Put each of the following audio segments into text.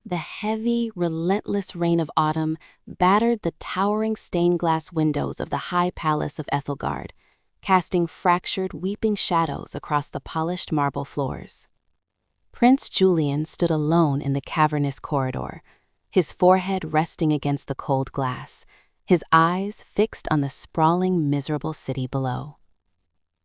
The heavy, relentless rain of autumn battered the towering stained-glass windows of the high palace of Ethelgard, casting fractured, weeping shadows across the polished marble floors. Prince Julian stood alone in the cavernous corridor, his forehead resting against the cold glass, his eyes fixed on the sprawling, miserable city below.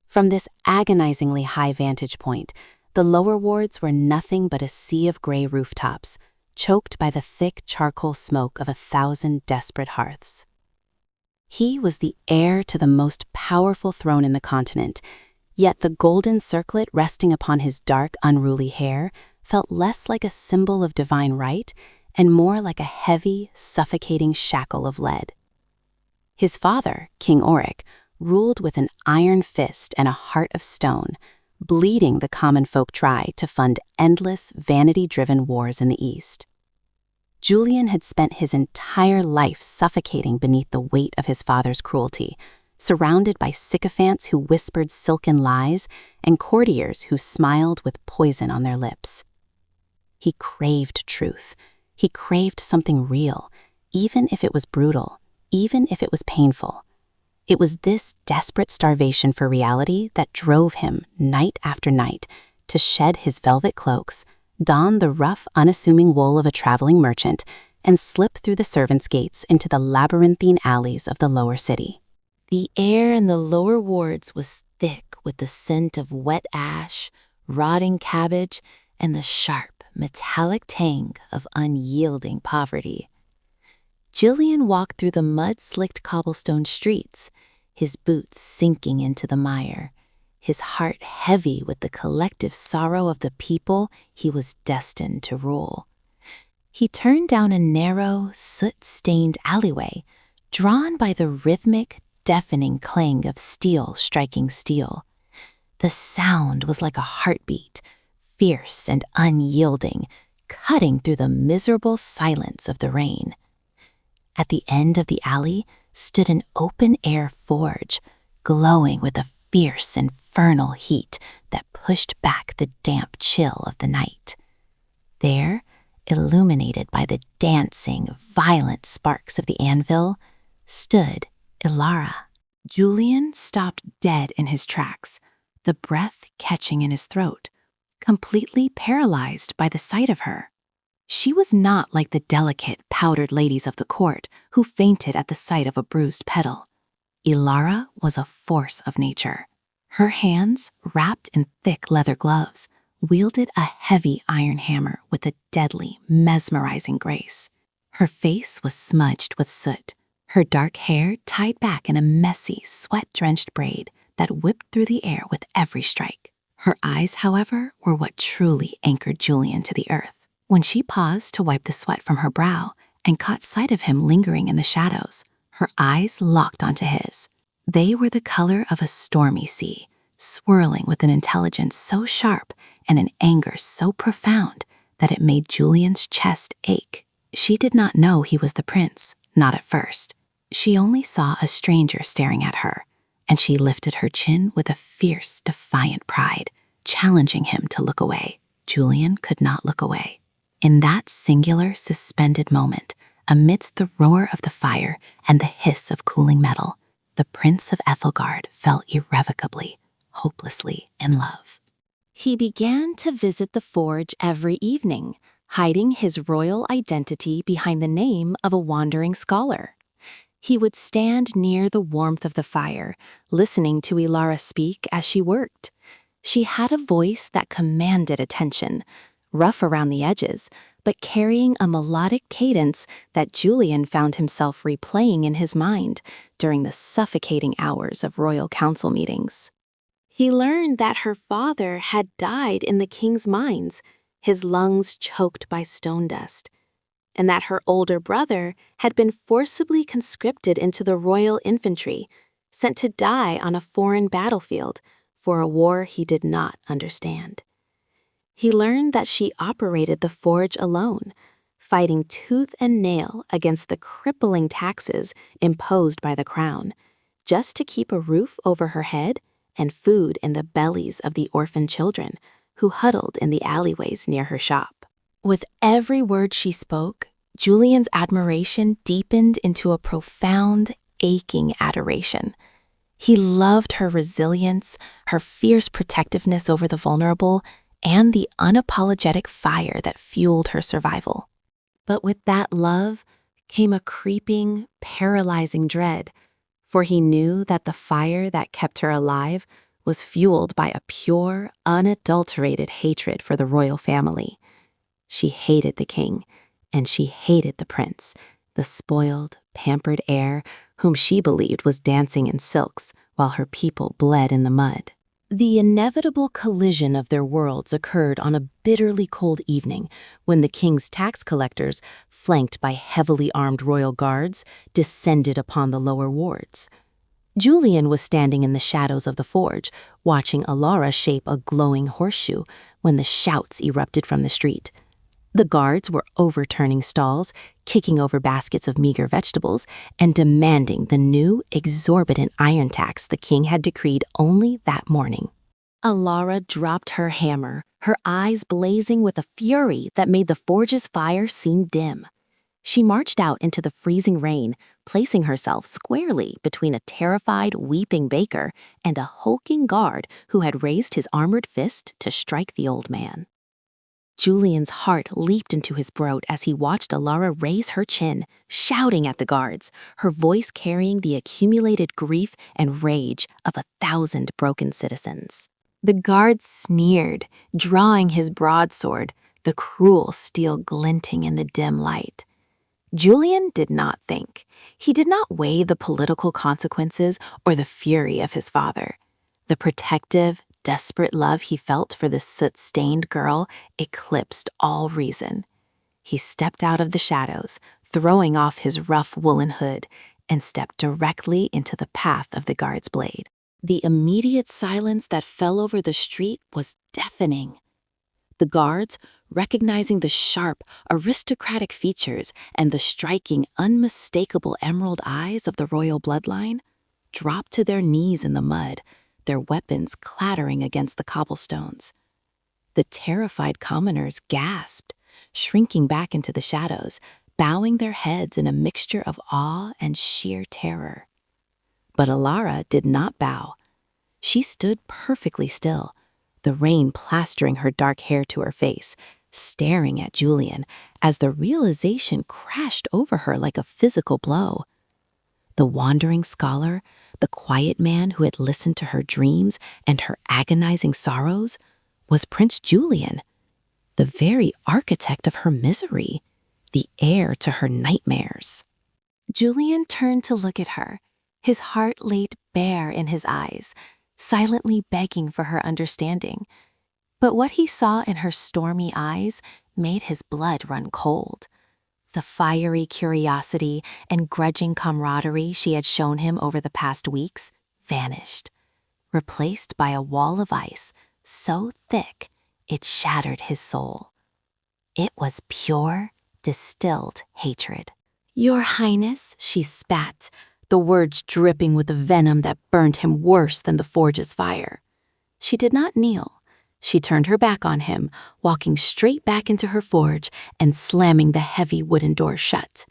From this agonizingly high vantage point, the lower wards were nothing but a sea of gray rooftops, choked by the thick charcoal smoke of 1,000 desperate hearths. He was the heir to the most powerful throne in the continent, yet the golden circlet resting upon his dark, unruly hair felt less like a symbol of divine right and more like a heavy, suffocating shackle of lead. His father, King Oric, ruled with an iron fist and a heart of stone, bleeding the common folk dry to fund endless, vanity-driven wars in the East. Julian had spent his entire life suffocating beneath the weight of his father's cruelty, surrounded by sycophants who whispered silken lies and courtiers who smiled with poison on their lips. He craved truth. He craved something real, even if it was brutal, even if it was painful. It was this desperate starvation for reality that drove him, night after night, to shed his velvet cloaks, don the rough, unassuming wool of a traveling merchant, and slip through the servants' gates into the labyrinthine alleys of the lower city. The air in the lower wards was thick with the scent of wet ash, rotting cabbage, and the sharp, metallic tang of unyielding poverty. Julian walked through the mud-slicked cobblestone streets, his boots sinking into the mire, his heart heavy with the collective sorrow of the people he was destined to rule. He turned down a narrow, soot-stained alleyway, drawn by the rhythmic, deafening clang of steel striking steel. The sound was like a heartbeat, fierce and unyielding, cutting through the miserable silence of the rain. At the end of the alley stood an open-air forge, glowing with a fierce infernal heat that pushed back the damp chill of the night. There, illuminated by the dancing, violent sparks of the anvil, stood Ilara. Julian stopped dead in his tracks, the breath catching in his throat, completely paralyzed by the sight of her. She was not like the delicate, powdered ladies of the court who fainted at the sight of a bruised petal. Ilara was a force of nature. Her hands, wrapped in thick leather gloves, wielded a heavy iron hammer with a deadly, mesmerizing grace. Her face was smudged with soot, her dark hair tied back in a messy, sweat-drenched braid that whipped through the air with every strike. Her eyes, however, were what truly anchored Julian to the earth. When she paused to wipe the sweat from her brow and caught sight of him lingering in the shadows, her eyes locked onto his. They were the color of a stormy sea, swirling with an intelligence so sharp and an anger so profound that it made Julian's chest ache. She did not know he was the prince, not at first. She only saw a stranger staring at her, and she lifted her chin with a fierce, defiant pride, challenging him to look away. Julian could not look away. In that singular, suspended moment, amidst the roar of the fire and the hiss of cooling metal, the Prince of Ethelgard fell irrevocably, hopelessly in love. He began to visit the forge every evening, hiding his royal identity behind the name of a wandering scholar. He would stand near the warmth of the fire, listening to Ilara speak as she worked. She had a voice that commanded attention, rough around the edges, but carrying a melodic cadence that Julian found himself replaying in his mind during the suffocating hours of royal council meetings. He learned that her father had died in the king's mines, his lungs choked by stone dust, and that her older brother had been forcibly conscripted into the royal infantry, sent to die on a foreign battlefield for a war he did not understand. He learned that she operated the forge alone, fighting tooth and nail against the crippling taxes imposed by the crown, just to keep a roof over her head and food in the bellies of the orphan children who huddled in the alleyways near her shop. With every word she spoke, Julian's admiration deepened into a profound, aching adoration. He loved her resilience, her fierce protectiveness over the vulnerable, and the unapologetic fire that fueled her survival. But with that love came a creeping, paralyzing dread, for he knew that the fire that kept her alive was fueled by a pure, unadulterated hatred for the royal family. She hated the king, and she hated the prince, the spoiled, pampered heir whom she believed was dancing in silks while her people bled in the mud. The inevitable collision of their worlds occurred on a bitterly cold evening when the king's tax collectors, flanked by heavily armed royal guards, descended upon the lower wards. Julian was standing in the shadows of the forge, watching Alara shape a glowing horseshoe when the shouts erupted from the street. The guards were overturning stalls, kicking over baskets of meager vegetables, and demanding the new, exorbitant iron tax the king had decreed only that morning. Alara dropped her hammer, her eyes blazing with a fury that made the forge's fire seem dim. She marched out into the freezing rain, placing herself squarely between a terrified, weeping baker and a hulking guard who had raised his armored fist to strike the old man. Julian's heart leaped into his throat as he watched Alara raise her chin, shouting at the guards, her voice carrying the accumulated grief and rage of 1,000 broken citizens. The guard sneered, drawing his broadsword, the cruel steel glinting in the dim light. Julian did not think. He did not weigh the political consequences or the fury of his father. The protective, desperate love he felt for the soot-stained girl eclipsed all reason. He stepped out of the shadows, throwing off his rough woolen hood, and stepped directly into the path of the guard's blade. The immediate silence that fell over the street was deafening. The guards, recognizing the sharp, aristocratic features and the striking, unmistakable emerald eyes of the royal bloodline, dropped to their knees in the mud, their weapons clattering against the cobblestones. The terrified commoners gasped, shrinking back into the shadows, bowing their heads in a mixture of awe and sheer terror. But Alara did not bow. She stood perfectly still, the rain plastering her dark hair to her face, staring at Julian as the realization crashed over her like a physical blow. The wandering scholar, the quiet man who had listened to her dreams and her agonizing sorrows, was Prince Julian, the very architect of her misery, the heir to her nightmares. Julian turned to look at her, his heart laid bare in his eyes, silently begging for her understanding. But what he saw in her stormy eyes made his blood run cold. The fiery curiosity and grudging camaraderie she had shown him over the past weeks vanished, replaced by a wall of ice so thick it shattered his soul. It was pure, distilled hatred. "Your Highness," she spat, the words dripping with a venom that burned him worse than the forge's fire. She did not kneel. She turned her back on him, walking straight back into her forge and slamming the heavy wooden door shut,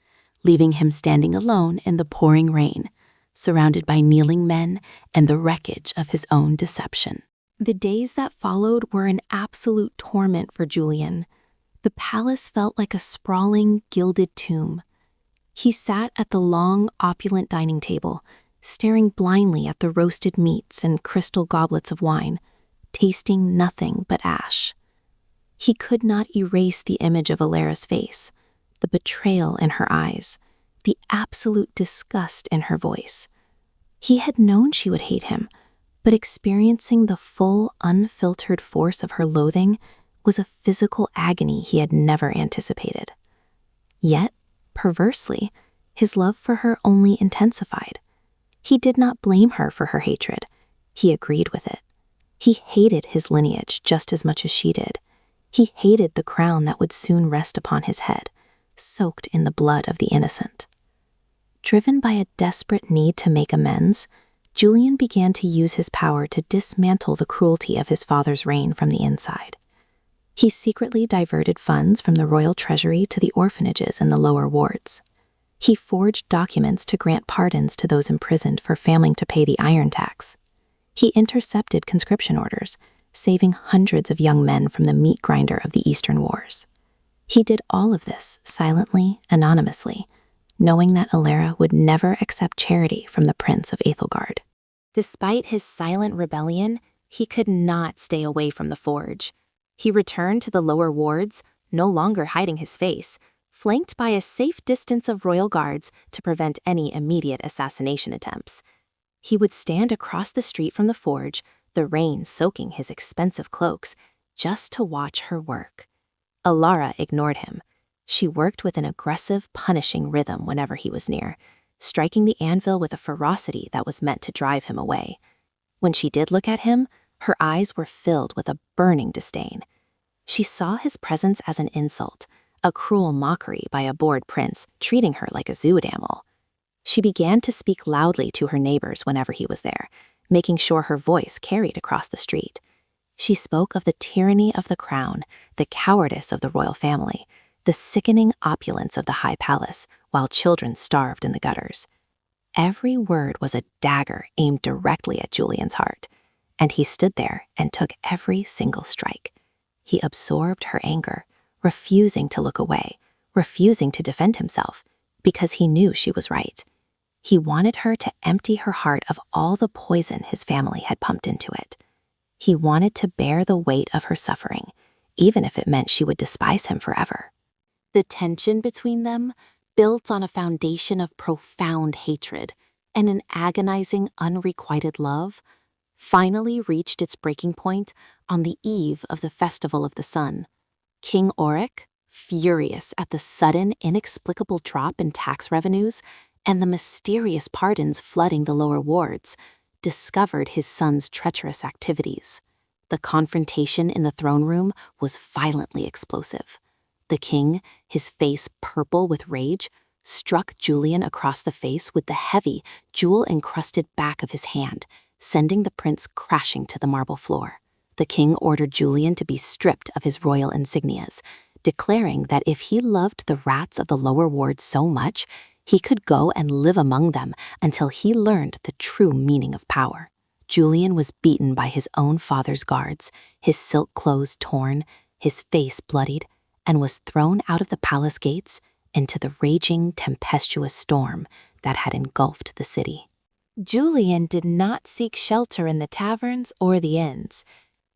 leaving him standing alone in the pouring rain, surrounded by kneeling men and the wreckage of his own deception. The days that followed were an absolute torment for Julian. The palace felt like a sprawling, gilded tomb. He sat at the long, opulent dining table, staring blindly at the roasted meats and crystal goblets of wine, tasting nothing but ash. He could not erase the image of Alara's face, the betrayal in her eyes, the absolute disgust in her voice. He had known she would hate him, but experiencing the full, unfiltered force of her loathing was a physical agony he had never anticipated. Yet, perversely, his love for her only intensified. He did not blame her for her hatred. He agreed with it. He hated his lineage just as much as she did. He hated the crown that would soon rest upon his head, soaked in the blood of the innocent. Driven by a desperate need to make amends, Julian began to use his power to dismantle the cruelty of his father's reign from the inside. He secretly diverted funds from the royal treasury to the orphanages in the lower wards. He forged documents to grant pardons to those imprisoned for failing to pay the iron tax. He intercepted conscription orders, saving hundreds of young men from the meat grinder of the Eastern Wars. He did all of this silently, anonymously, knowing that Alara would never accept charity from the Prince of Ethelgard. Despite his silent rebellion, he could not stay away from the forge. He returned to the lower wards, no longer hiding his face, flanked by a safe distance of royal guards to prevent any immediate assassination attempts. He would stand across the street from the forge, the rain soaking his expensive cloaks, just to watch her work. Alara ignored him. She worked with an aggressive, punishing rhythm whenever he was near, striking the anvil with a ferocity that was meant to drive him away. When she did look at him, her eyes were filled with a burning disdain. She saw his presence as an insult, a cruel mockery by a bored prince treating her like a zoo animal. She began to speak loudly to her neighbors whenever he was there, making sure her voice carried across the street. She spoke of the tyranny of the crown, the cowardice of the royal family, the sickening opulence of the high palace, while children starved in the gutters. Every word was a dagger aimed directly at Julian's heart, and he stood there and took every single strike. He absorbed her anger, refusing to look away, refusing to defend himself, because he knew she was right. He wanted her to empty her heart of all the poison his family had pumped into it. He wanted to bear the weight of her suffering, even if it meant she would despise him forever. The tension between them, built on a foundation of profound hatred and an agonizing, unrequited love, finally reached its breaking point on the eve of the Festival of the Sun. King Auric, furious at the sudden, inexplicable drop in tax revenues and the mysterious pardons flooding the lower wards, discovered his son's treacherous activities. The confrontation in the throne room was violently explosive. The king, his face purple with rage, struck Julian across the face with the heavy, jewel-encrusted back of his hand, sending the prince crashing to the marble floor. The king ordered Julian to be stripped of his royal insignias, declaring that if he loved the rats of the lower ward so much, he could go and live among them until he learned the true meaning of power. Julian was beaten by his own father's guards, his silk clothes torn, his face bloodied, and was thrown out of the palace gates into the raging, tempestuous storm that had engulfed the city. Julian did not seek shelter in the taverns or the inns.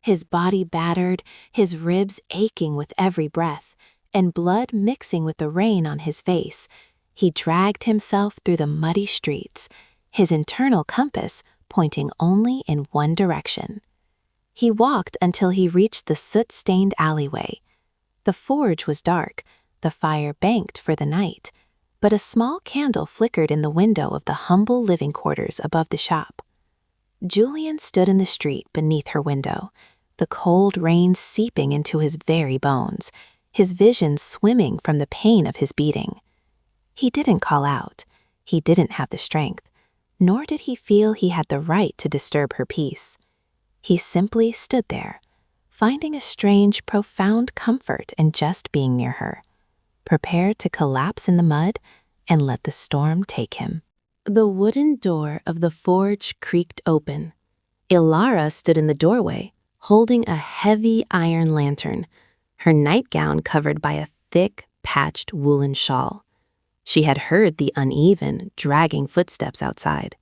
His body battered, his ribs aching with every breath, and blood mixing with the rain on his face, he dragged himself through the muddy streets, his internal compass pointing only in one direction. He walked until he reached the soot-stained alleyway. The forge was dark, the fire banked for the night, but a small candle flickered in the window of the humble living quarters above the shop. Julian stood in the street beneath her window, the cold rain seeping into his very bones, his vision swimming from the pain of his beating. He didn't call out. He didn't have the strength, nor did he feel he had the right to disturb her peace. He simply stood there, finding a strange, profound comfort in just being near her, prepared to collapse in the mud and let the storm take him. The wooden door of the forge creaked open. Alara stood in the doorway, holding a heavy iron lantern, her nightgown covered by a thick, patched woolen shawl. She had heard the uneven, dragging footsteps outside.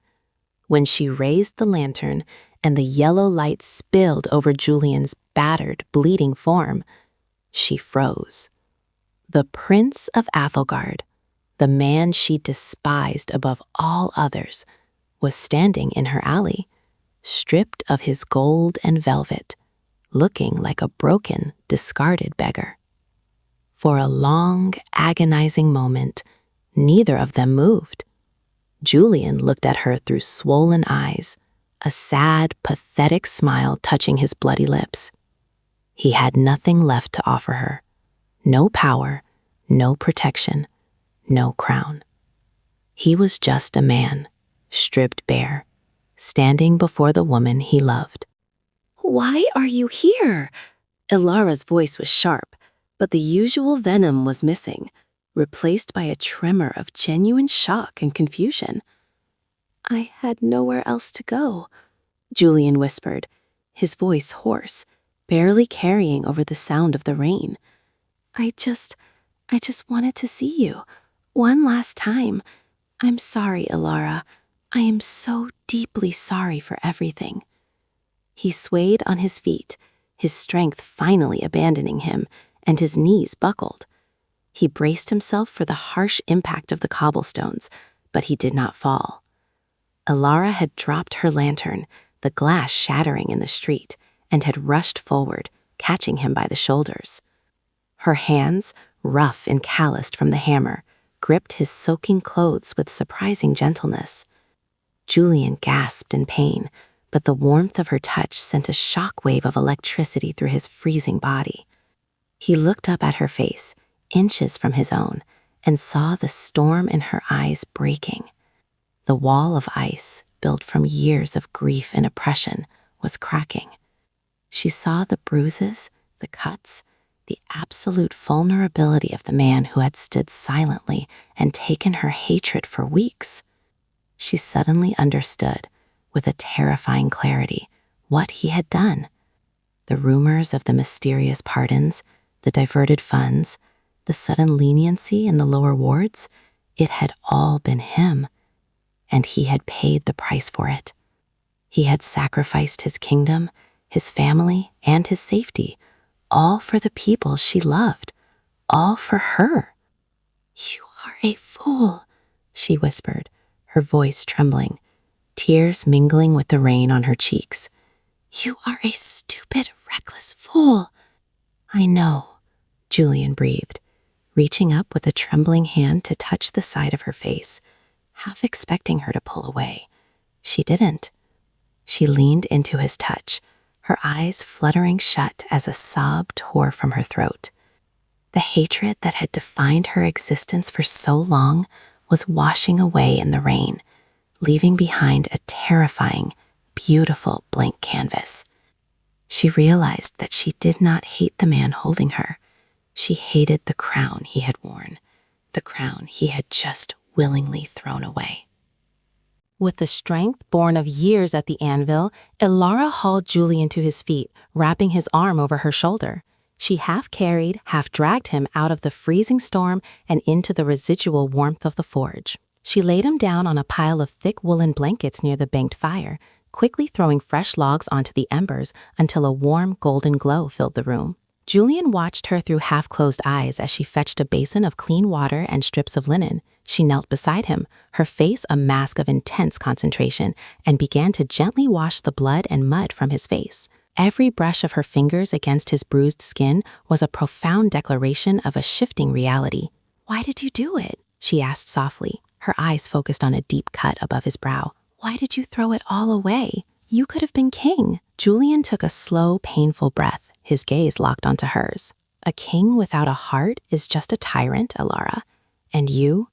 When she raised the lantern and the yellow light spilled over Julian's battered, bleeding form, she froze. The Prince of Ethelgard, the man she despised above all others, was standing in her alley, stripped of his gold and velvet, looking like a broken, discarded beggar. For a long, agonizing moment, neither of them moved. Julian looked at her through swollen eyes, a sad, pathetic smile touching his bloody lips. He had nothing left to offer her. No power, no protection, no crown. He was just a man, stripped bare, standing before the woman he loved. "Why are you here?" Ilara's voice was sharp, but the usual venom was missing, replaced by a tremor of genuine shock and confusion. "I had nowhere else to go," Julian whispered, his voice hoarse, barely carrying over the sound of the rain. I just wanted to see you. One last time. I'm sorry, Ilara. I am so deeply sorry for everything." He swayed on his feet, his strength finally abandoning him, and his knees buckled. He braced himself for the harsh impact of the cobblestones, but he did not fall. Ilara had dropped her lantern, the glass shattering in the street, and had rushed forward, catching him by the shoulders. Her hands, rough and calloused from the hammer, gripped his soaking clothes with surprising gentleness. Julian gasped in pain, but the warmth of her touch sent a shockwave of electricity through his freezing body. He looked up at her face, inches from his own, and saw the storm in her eyes breaking. The wall of ice, built from years of grief and oppression, was cracking. She saw the bruises, the cuts, the absolute vulnerability of the man who had stood silently and taken her hatred for weeks. She suddenly understood, with a terrifying clarity, what he had done. The rumors of the mysterious pardons, the diverted funds, the sudden leniency in the lower wards, it had all been him, and he had paid the price for it. He had sacrificed his kingdom, his family, and his safety, all for the people she loved, all for her. "You are a fool," she whispered, her voice trembling, tears mingling with the rain on her cheeks. "You are a stupid, reckless fool." "I know," Julian breathed, reaching up with a trembling hand to touch the side of her face, half expecting her to pull away. She didn't. She leaned into his touch, her eyes fluttering shut as a sob tore from her throat. The hatred that had defined her existence for so long was washing away in the rain, leaving behind a terrifying, beautiful blank canvas. She realized that she did not hate the man holding her. She hated the crown he had worn, the crown he had just willingly thrown away. With the strength born of years at the anvil, Ilara hauled Julian to his feet, wrapping his arm over her shoulder. She half carried, half dragged him out of the freezing storm and into the residual warmth of the forge. She laid him down on a pile of thick woolen blankets near the banked fire, quickly throwing fresh logs onto the embers until a warm golden glow filled the room. Julian watched her through half-closed eyes as she fetched a basin of clean water and strips of linen. She knelt beside him, her face a mask of intense concentration, and began to gently wash the blood and mud from his face. Every brush of her fingers against his bruised skin was a profound declaration of a shifting reality. "Why did you do it?" she asked softly, her eyes focused on a deep cut above his brow. "Why did you throw it all away? You could have been king." Julian took a slow, painful breath, his gaze locked onto hers. "A king without a heart is just a tyrant, Ilara. And you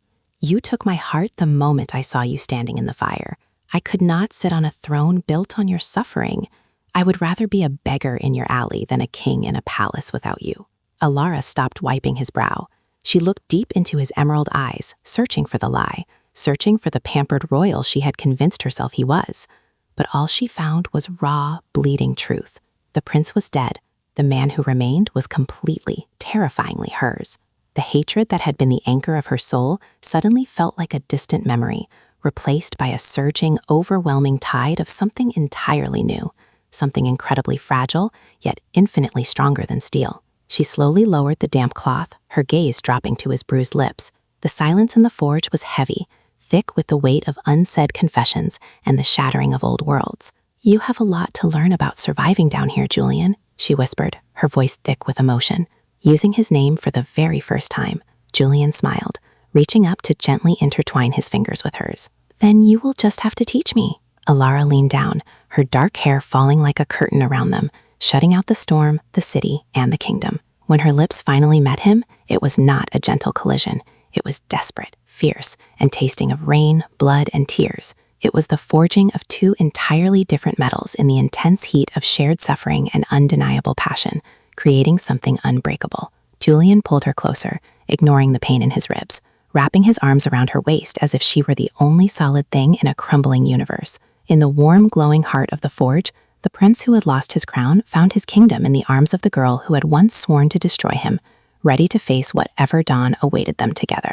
took my heart the moment I saw you standing in the fire. I could not sit on a throne built on your suffering. I would rather be a beggar in your alley than a king in a palace without you." Ilara stopped wiping his brow. She looked deep into his emerald eyes, searching for the lie, searching for the pampered royal she had convinced herself he was. But all she found was raw, bleeding truth. The prince was dead. The man who remained was completely, terrifyingly hers. The hatred that had been the anchor of her soul suddenly felt like a distant memory, replaced by a surging, overwhelming tide of something entirely new, something incredibly fragile, yet infinitely stronger than steel. She slowly lowered the damp cloth, her gaze dropping to his bruised lips. The silence in the forge was heavy, thick with the weight of unsaid confessions and the shattering of old worlds. "You have a lot to learn about surviving down here, Julian," she whispered, her voice thick with emotion. Using his name for the very first time, Julian smiled, reaching up to gently intertwine his fingers with hers. "Then you will just have to teach me." Ilara leaned down, her dark hair falling like a curtain around them, shutting out the storm, the city, and the kingdom. When her lips finally met him, it was not a gentle collision. It was desperate, fierce, and tasting of rain, blood, and tears. It was the forging of two entirely different metals in the intense heat of shared suffering and undeniable passion. creating something unbreakable. Julian pulled her closer, ignoring the pain in his ribs, wrapping his arms around her waist as if she were the only solid thing in a crumbling universe. In the warm, glowing heart of the forge, the prince who had lost his crown found his kingdom in the arms of the girl who had once sworn to destroy him, ready to face whatever dawn awaited them together.